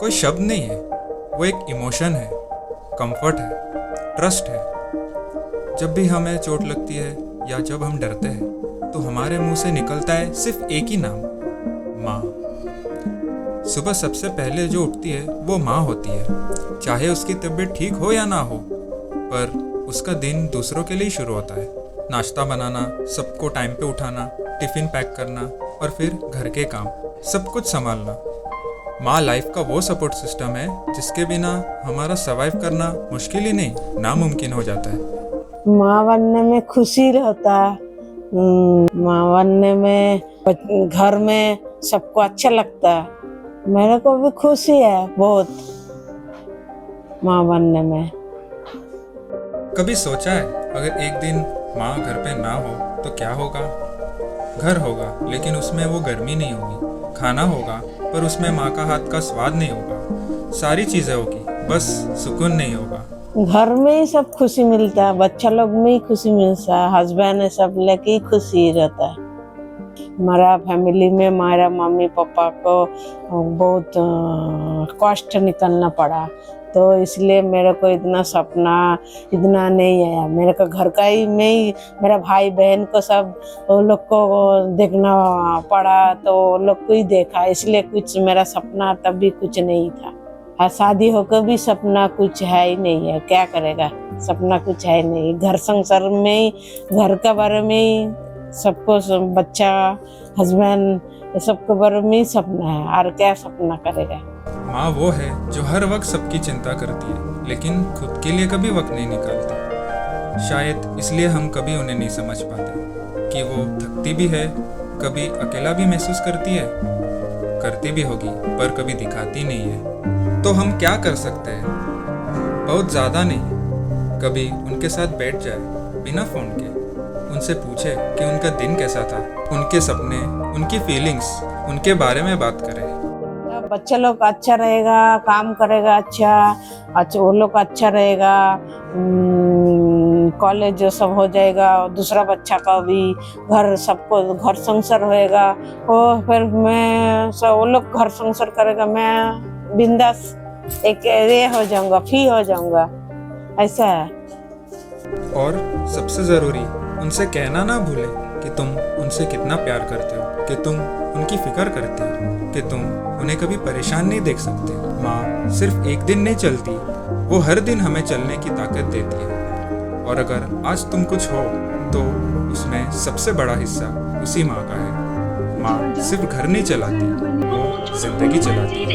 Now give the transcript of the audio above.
कोई शब्द नहीं है, वो एक इमोशन है, कंफर्ट है, ट्रस्ट है। जब भी हमें चोट लगती है या जब हम डरते हैं तो हमारे मुंह से निकलता है सिर्फ एक ही नाम, माँ। सुबह सबसे पहले जो उठती है वो माँ होती है। चाहे उसकी तबीयत ठीक हो या ना हो, पर उसका दिन दूसरों के लिए शुरू होता है। नाश्ता बनाना, सबको टाइम पे उठाना, टिफ़िन पैक करना और फिर घर के काम, सब कुछ संभालना। माँ लाइफ का वो सपोर्ट सिस्टम है जिसके बिना हमारा सर्वाइव करना मुश्किल ही नहीं, नामुमकिन हो जाता है। माँ बनने में खुशी रहता है। माँ बनने में घर में सबको अच्छा लगता है। मेरे को भी खुशी है बहुत माँ बनने में। कभी सोचा है अगर एक दिन माँ घर पे ना हो तो क्या होगा? घर होगा लेकिन उसमें वो गर्मी नहीं होगी, खाना होगा पर उसमें माँ का हाथ का स्वाद नहीं होगा, सारी चीज़ें होगी बस सुकून नहीं होगा। घर में ही सब खुशी मिलता है, बच्चा लोग में ही खुशी मिलता है, हस्बैंड सब लेके ही खुशी रहता है। हमारा फैमिली में हमारा मम्मी पापा को बहुत कष्ट निकलना पड़ा, तो इसलिए मेरे को इतना सपना इतना नहीं आया। मेरे को घर का ही में ही मेरा भाई बहन को सब वो लोग को देखना पड़ा, तो वो लोग को ही देखा, इसलिए कुछ मेरा सपना तब भी कुछ नहीं था। और शादी होकर भी सपना कुछ है ही नहीं है, क्या करेगा, सपना कुछ है ही नहीं। घर संसार में ही, घर का बारे में ही सबको, बच्चा हस्बैंड सबके बारे में ही सपना है, और क्या सपना करेगा। माँ वो है जो हर वक्त सबकी चिंता करती है लेकिन खुद के लिए कभी वक्त नहीं निकालती। शायद इसलिए हम कभी उन्हें नहीं समझ पाते कि वो थकती भी है, कभी अकेला भी महसूस करती भी होगी पर कभी दिखाती नहीं है। तो हम क्या कर सकते हैं? बहुत ज़्यादा नहीं, कभी उनके साथ बैठ जाए बिना फ़ोन के, उनसे पूछे कि उनका दिन कैसा था, उनके सपने, उनकी फीलिंग्स, उनके बारे में बात करें। बच्चा लोग अच्छा रहेगा, काम करेगा अच्छा वो लोग अच्छा रहेगा, कॉलेज सब हो जाएगा, दूसरा बच्चा का भी घर, सबको घर संसार होएगा, वो फिर मैं सब वो लोग घर संसार करेगा, मैं बिंदास एक ये हो जाऊंगा, फ्री हो जाऊंगा, ऐसा है। और सबसे ज़रूरी, उनसे कहना ना भूले कि तुम उनसे कितना प्यार करते हो, कि तुम उनकी फिक्र करते हो, कि तुम उन्हें कभी परेशान नहीं देख सकते। माँ सिर्फ एक दिन नहीं चलती, वो हर दिन हमें चलने की ताकत देती है। और अगर आज तुम कुछ हो तो उसमें सबसे बड़ा हिस्सा उसी माँ का है। माँ सिर्फ घर नहीं चलाती, वो जिंदगी चलाती है।